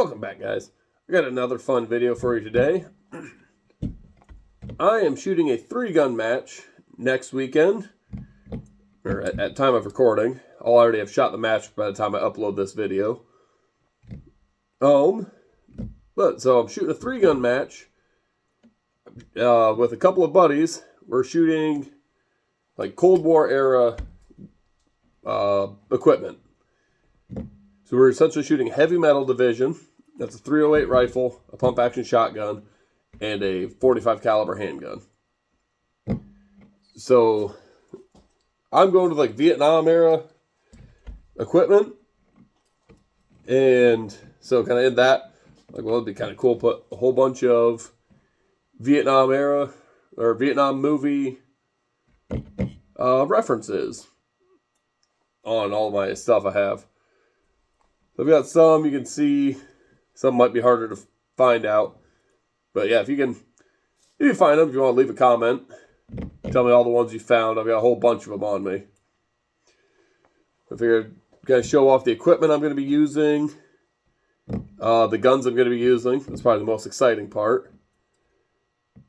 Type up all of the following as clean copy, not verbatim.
Welcome back, guys. I got another fun video for you today. I am shooting a 3-gun match next weekend, or at time of recording. I'll already have shot the match by the time I upload this video. So I'm shooting a 3-gun match with a couple of buddies. We're shooting like Cold War era equipment. So we're essentially shooting heavy metal division. That's a .308 rifle, a pump action shotgun, and a .45 caliber handgun. So I'm going to like Vietnam era equipment. And so kind of in that, like, well, it'd be kind of cool to put a whole bunch of Vietnam era or Vietnam movie references on all my stuff I have. So I've got some you can see. Some might be harder to find out. But yeah, if you find them, if you want to leave a comment, tell me all the ones you found. I've got a whole bunch of them on me. I figured I'm going to show off the equipment I'm going to be using. The guns I'm going to be using. That's probably the most exciting part.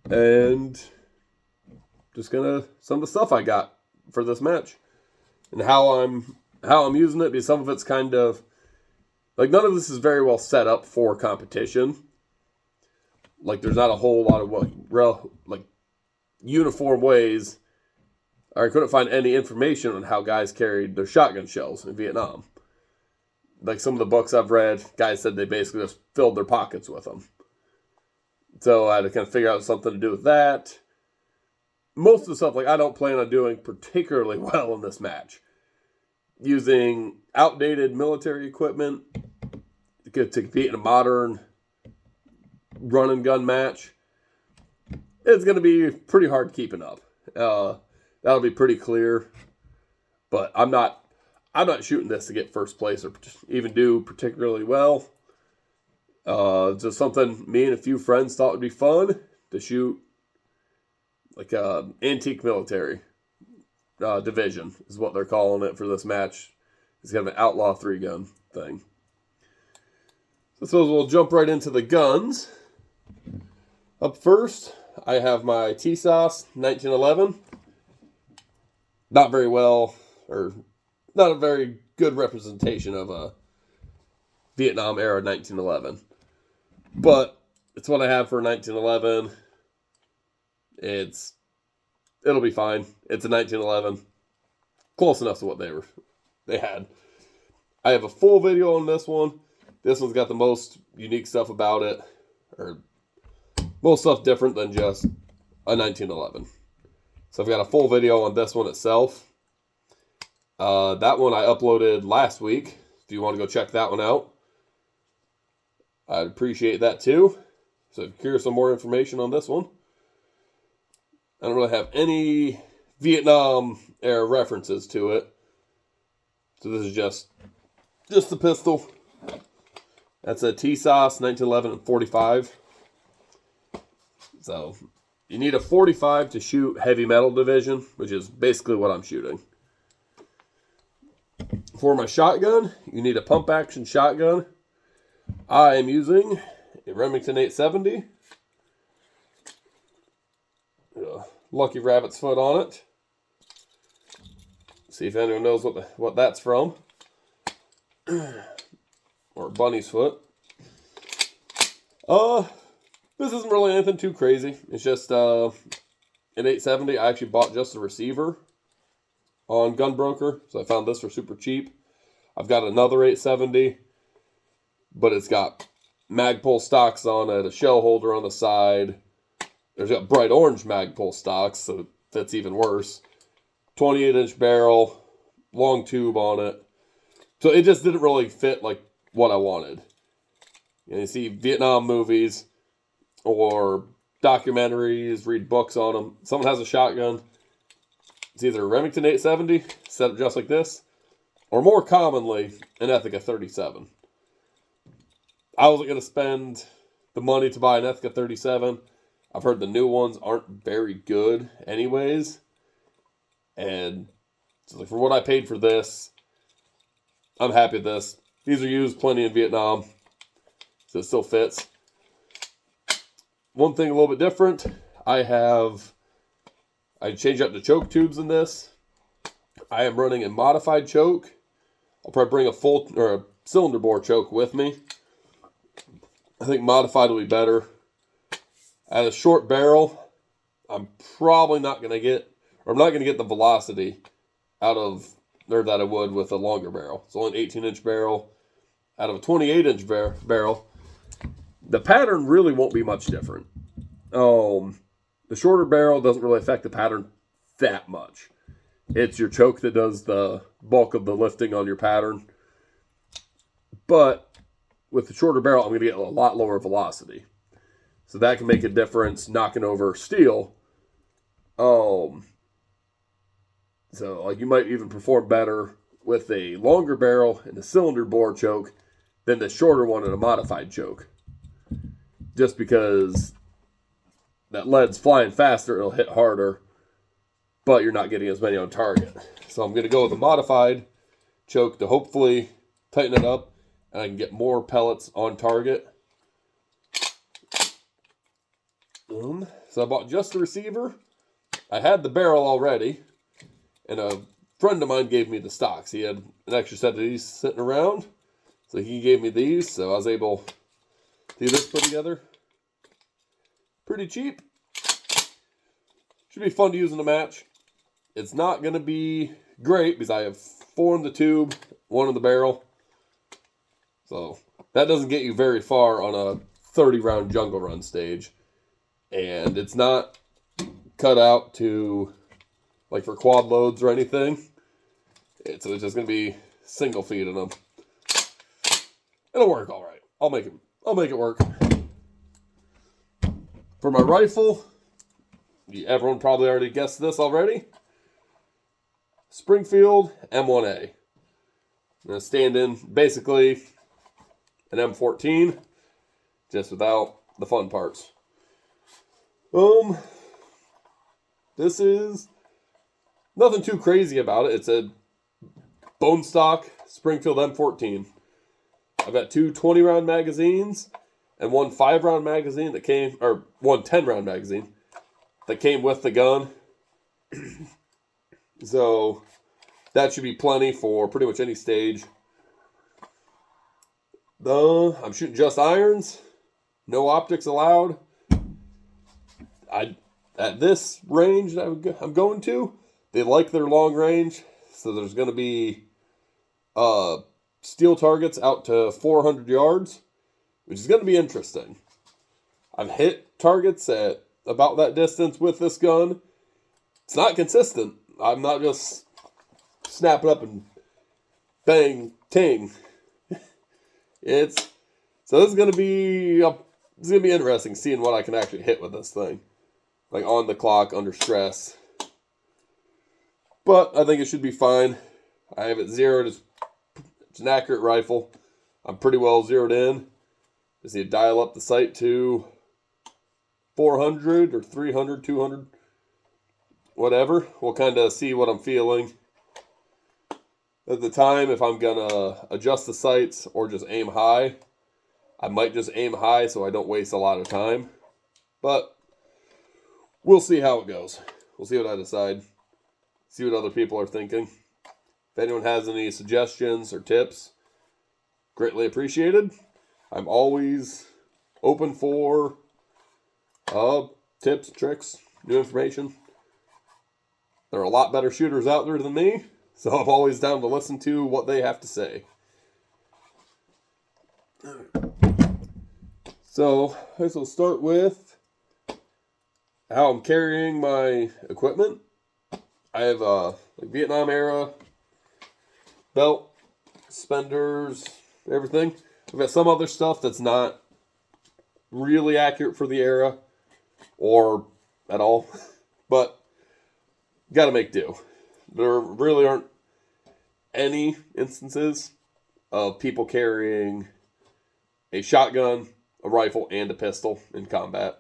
And just some of the stuff I got for this match. And how I'm using it, because some of it's kind of like, none of this is very well set up for competition. Like, there's not a whole lot of uniform ways. I couldn't find any information on how guys carried their shotgun shells in Vietnam. Like, some of the books I've read, guys said they basically just filled their pockets with them. So I had to kind of figure out something to do with that. Most of the stuff, like, I don't plan on doing particularly well in this match. Using outdated military equipment to compete in a modern run and gun match, it's going to be pretty hard keeping up. That'll be pretty clear. But I'm not shooting this to get first place or even do particularly well. Just something me and a few friends thought would be fun to shoot, like antique military division is what they're calling it for this match. It's kind of an outlaw 3-gun thing. So we'll jump right into the guns. Up first, I have my Tisas 1911. Not very well, or not a very good representation of a Vietnam era 1911. But it's what I have for 1911. It'll be fine. It's a 1911. Close enough to what they had. I have a full video on this one. This one's got the most unique stuff about it, or most stuff different than just a 1911. So I've got a full video on this one itself. That one I uploaded last week. If you want to go check that one out, I'd appreciate that too. So if you're curious on more information on this one, I don't really have any Vietnam era references to it. So this is just the pistol. That's a Tisas 1911 and 45. So you need a 45 to shoot heavy metal division, which is basically what I'm shooting. For my shotgun, you need a pump action shotgun. I am using a Remington 870. Lucky rabbit's foot on it. See if anyone knows what that's from. Or bunny's foot. This isn't really anything too crazy. It's just an 870. I actually bought just the receiver on Gunbroker, so I found this for super cheap. I've got another 870, but it's got Magpul stocks on it, a shell holder on the side. There's got bright orange Magpul stocks, so that's even worse. 28-inch barrel, long tube on it. So it just didn't really fit like what I wanted. You see Vietnam movies or documentaries, read books on them. Someone has a shotgun. It's either a Remington 870, set up just like this, or more commonly, an Ethica 37. I wasn't going to spend the money to buy an Ethica 37. I've heard the new ones aren't very good anyways. And so for what I paid for this, I'm happy with this. These are used plenty in Vietnam. so it still fits. One thing a little bit different, I changed up the choke tubes in this. I am running a modified choke. I'll probably bring a full or a cylinder bore choke with me. I think modified will be better. At a short barrel, I'm probably not going to get, or I'm not going to get the velocity out of there that I would with a longer barrel. It's only an 18-inch barrel. Out of a 28-inch barrel, the pattern really won't be much different. The shorter barrel doesn't really affect the pattern that much. It's your choke that does the bulk of the lifting on your pattern. But with the shorter barrel, I'm going to get a lot lower velocity. So that can make a difference knocking over steel. So like you might even perform better with a longer barrel and a cylinder bore choke than the shorter one in a modified choke. Just because that lead's flying faster, it'll hit harder, but you're not getting as many on target. So I'm going to go with a modified choke to hopefully tighten it up and I can get more pellets on target. So I bought just the receiver. I had the barrel already, and a friend of mine gave me the stocks. He had an extra set of these sitting around, so he gave me these, so I was able to get this put together. Pretty cheap. Should be fun to use in a match. It's not going to be great because I have 4 in the tube, 1 in the barrel. So that doesn't get you very far on a 30-round jungle run stage. And it's not cut out to, like, for quad loads or anything. So it's just going to be single feeding them. It'll work all right. I'll make it work. For my rifle, everyone probably already guessed this already. Springfield M1A. I'm going to stand in basically an M14, just without the fun parts. This is nothing too crazy about it. It's a bone stock Springfield M14. I've got 2 20-round magazines and 1 5-round magazine that came, or 1 10-round magazine that came with the gun. So that should be plenty for pretty much any stage. I'm shooting just irons. No optics allowed. At this range that I'm going to, they like their long range. So there's going to be steel targets out to 400 yards, which is going to be interesting. I've hit targets at about that distance with this gun. It's not consistent. I'm not just snapping up and bang, ting. So this is going to be interesting seeing what I can actually hit with this thing. Like on the clock, under stress. But I think it should be fine. I have it zeroed. It's an accurate rifle. I'm pretty well zeroed in. Just need to dial up the sight to 400 or 300, 200. Whatever. We'll kind of see what I'm feeling at the time. If I'm going to adjust the sights or just aim high. I might just aim high so I don't waste a lot of time. But we'll see how it goes. We'll see what I decide. See what other people are thinking. If anyone has any suggestions or tips, greatly appreciated. I'm always open for tips, tricks, new information. There are a lot better shooters out there than me, so I'm always down to listen to what they have to say. So, I guess we'll start with how I'm carrying my equipment. I have a Vietnam era belt, suspenders, everything. I've got some other stuff that's not really accurate for the era or at all, but got to make do. There really aren't any instances of people carrying a shotgun, a rifle, and a pistol in combat.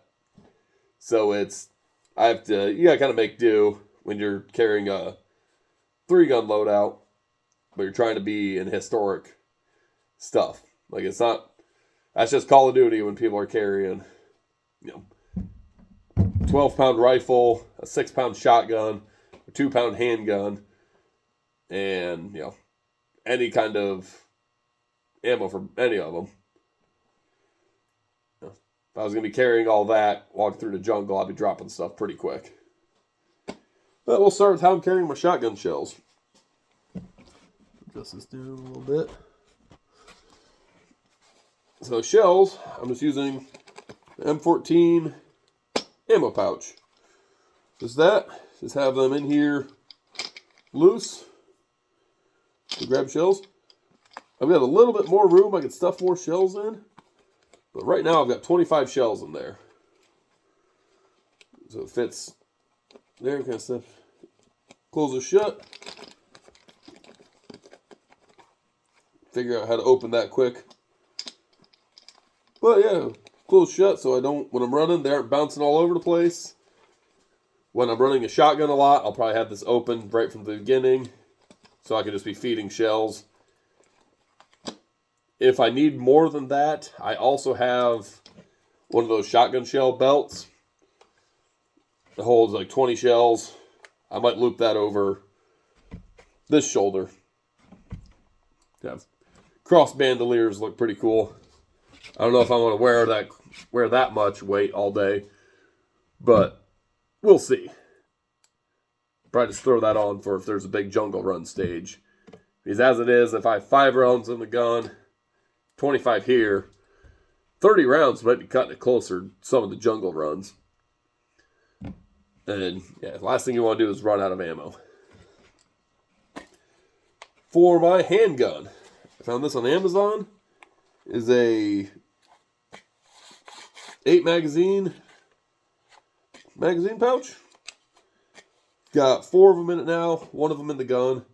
So you gotta kind of make do when you're carrying a 3-gun loadout, but you're trying to be in historic stuff. Like, it's not That's just Call of Duty when people are carrying, 12-pound rifle, a 6-pound shotgun, a 2-pound handgun, and, any kind of ammo for any of them. If I was going to be carrying all that, walking through the jungle, I'd be dropping stuff pretty quick. But we'll start with how I'm carrying my shotgun shells. Adjust this down a little bit. So shells, I'm just using the M14 ammo pouch. Just have them in here loose to grab shells. I've got a little bit more room I can stuff more shells in. But right now I've got 25 shells in there. So it fits there, kind of stuff. Close it shut. Figure out how to open that quick. But yeah, close shut so when I'm running, they aren't bouncing all over the place. When I'm running a shotgun a lot, I'll probably have this open right from the beginning. So I can just be feeding shells. If I need more than that, I also have one of those shotgun shell belts. It holds like 20 shells. I might loop that over this shoulder. Yeah. Cross bandoliers look pretty cool. I don't know if I want to wear that much weight all day, but we'll see. Probably just throw that on for if there's a big jungle run stage. Because as it is, if I have 5 rounds in the gun, 25 here, 30 rounds might be cutting it closer some of the jungle runs. And yeah, the last thing you want to do is run out of ammo. For my handgun, I found this on Amazon, is a 8 magazine pouch. Got 4 of them in it now, 1 of them in the gun.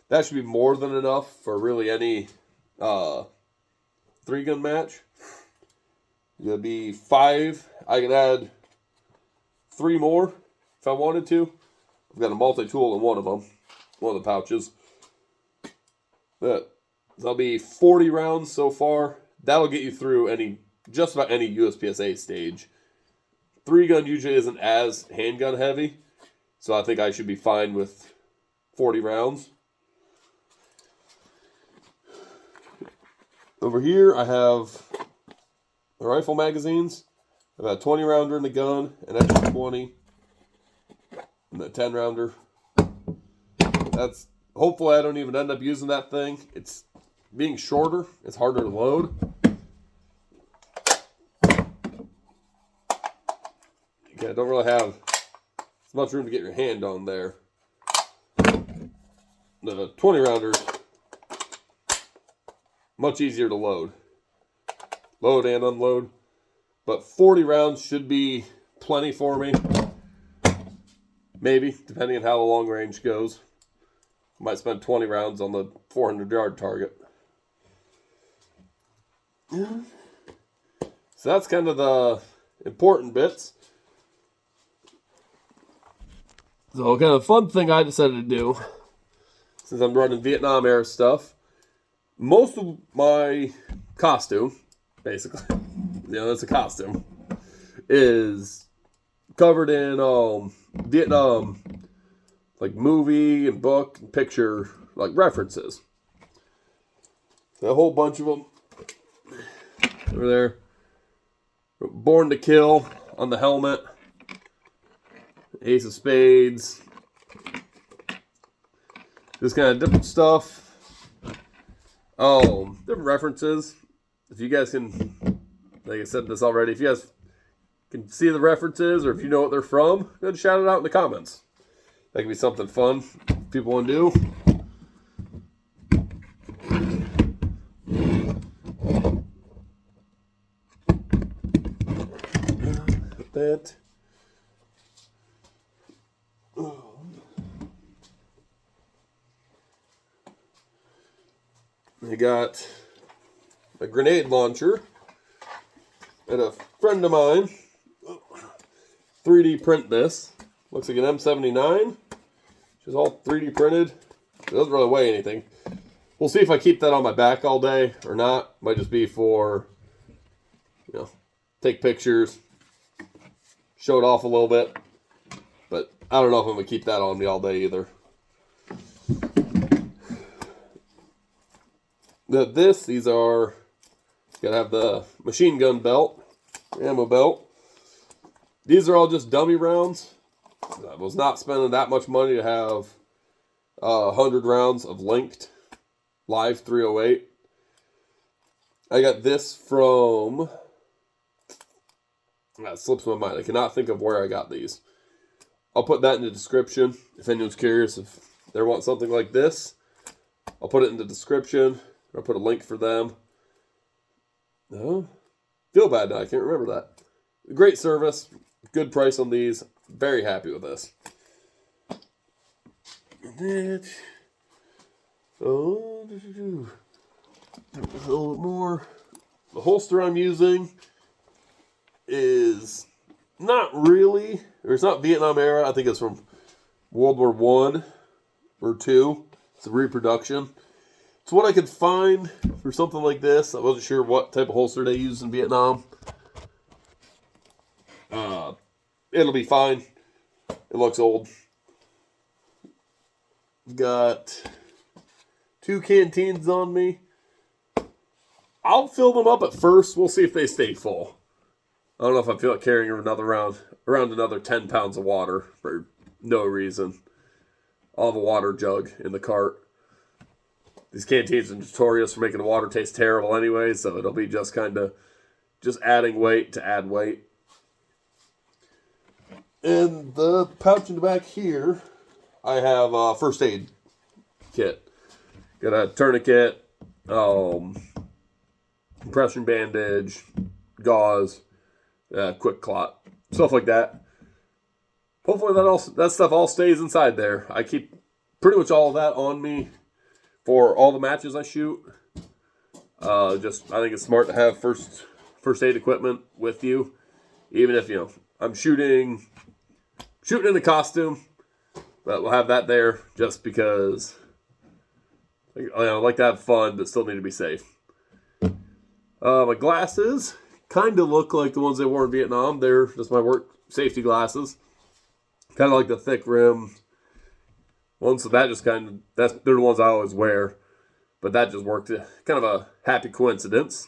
That should be more than enough for really any 3-gun match. It'll be 5. I can add 3 more if I wanted to. I've got a multi-tool in one of them, one of the pouches. That'll be 40 rounds so far. That'll get you through just about any USPSA stage. 3-gun usually isn't as handgun heavy, so I think I should be fine with 40 rounds. Over here, I have the rifle magazines. I've got a 20-rounder in the gun, an extra 20, and a 10-rounder. Hopefully I don't even end up using that thing. It's being shorter, it's harder to load. Okay, I don't really have as much room to get your hand on there. The 20-rounders, much easier to load. Load and unload. But 40 rounds should be plenty for me. Maybe, depending on how the long range goes. Might spend 20 rounds on the 400-yard target. So that's kind of the important bits. So kind of fun thing I decided to do, since I'm running Vietnam era stuff, most of my costume, basically, it's a costume, is covered in Vietnam, like movie and book and picture, like references. A whole bunch of them over there. Born to Kill on the helmet. Ace of Spades. This kind of different stuff. Different references. If you guys can, like I said this already, if you guys can see the references or if you know what they're from, go ahead and shout it out in the comments. That could be something fun people want to do. That. I got a grenade launcher and a friend of mine 3D print this. Looks like an M79. She's all 3D printed. It doesn't really weigh anything. We'll see if I keep that on my back all day or not. Might just be for you know, take pictures, show it off a little bit. But I don't know if I'm going to keep that on me all day either. These are, gotta have the machine gun belt, ammo belt. These are all just dummy rounds. I was not spending that much money to have 100 rounds of linked live 308. I got this from, that slips my mind. I cannot think of where I got these. I'll put that in the description if anyone's curious if they want something like this. I'll put it in the description. I'll put a link for them. No, feel bad now. I can't remember that. Great service. Good price on these. Very happy with this. And then, a little bit more. The holster I'm using is not really, or it's not Vietnam era. I think it's from World War I or II. It's a reproduction. It's what I could find for something like this. I wasn't sure what type of holster they used in Vietnam. It'll be fine. It looks old. Got 2 canteens on me. I'll fill them up at first. We'll see if they stay full. I don't know if I feel like carrying around another 10 pounds of water for no reason. I'll have a water jug in the cart. These canteens are notorious for making the water taste terrible anyway, so it'll be just kind of just adding weight to add weight. In the pouch in the back here, I have a first aid kit. Got a tourniquet, compression bandage, gauze, quick clot, stuff like that. Hopefully that stuff all stays inside there. I keep pretty much all of that on me for all the matches I shoot. I think it's smart to have first aid equipment with you, even if I'm shooting in a costume, but we'll have that there just because I like to have fun, but still need to be safe. My glasses kind of look like the ones they wore in Vietnam. They're just my work safety glasses. Kind of like the thick rim ones, so they're the ones I always wear. But that just worked. Kind of a happy coincidence.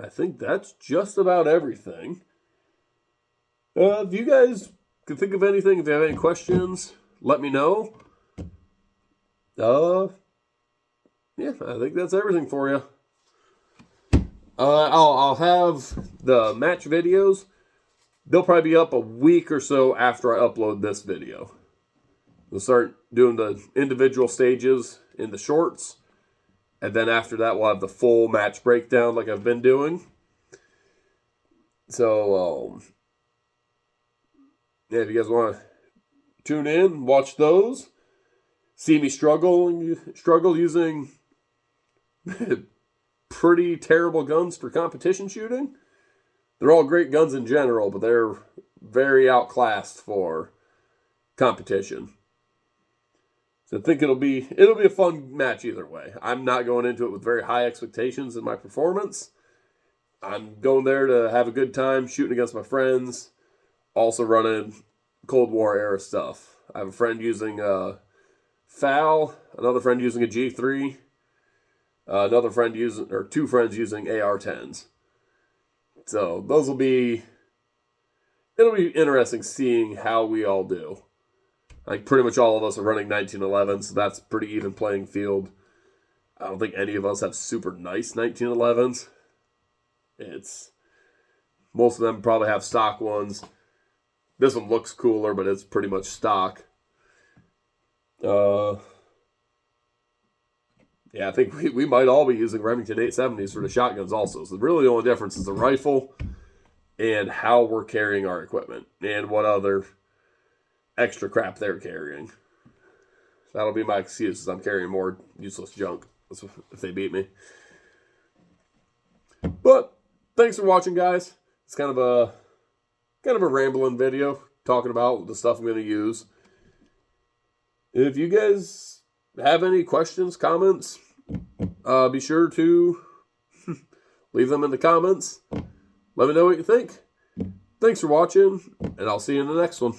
I think that's just about everything. If you guys can think of anything, if you have any questions, let me know. Yeah, I think that's everything for you. I'll have the match videos. They'll probably be up a week or so after I upload this video. We'll start doing the individual stages in the shorts. And then after that, we'll have the full match breakdown like I've been doing. So, yeah, if you guys want to tune in, watch those. See me struggle using pretty terrible guns for competition shooting. They're all great guns in general, but they're very outclassed for competition. So I think it'll be a fun match either way. I'm not going into it with very high expectations in my performance. I'm going there to have a good time shooting against my friends, also running Cold War era stuff. I have a friend using a FAL, another friend using a G3, two friends using AR-10s. So it'll be interesting seeing how we all do. Like pretty much all of us are running 1911, so that's pretty even playing field. I don't think any of us have super nice 1911s. Most of them probably have stock ones. This one looks cooler, but it's pretty much stock. Yeah, I think we might all be using Remington 870s for the shotguns also. So really the only difference is the rifle and how we're carrying our equipment and what other extra crap they're carrying. That'll be my excuse, is I'm carrying more useless junk if they beat me. But thanks for watching, guys. It's kind of a rambling video talking about the stuff I'm going to use. If you guys have any questions, comments, be sure to leave them in the comments. Let me know what you think. Thanks for watching, and I'll see you in the next one.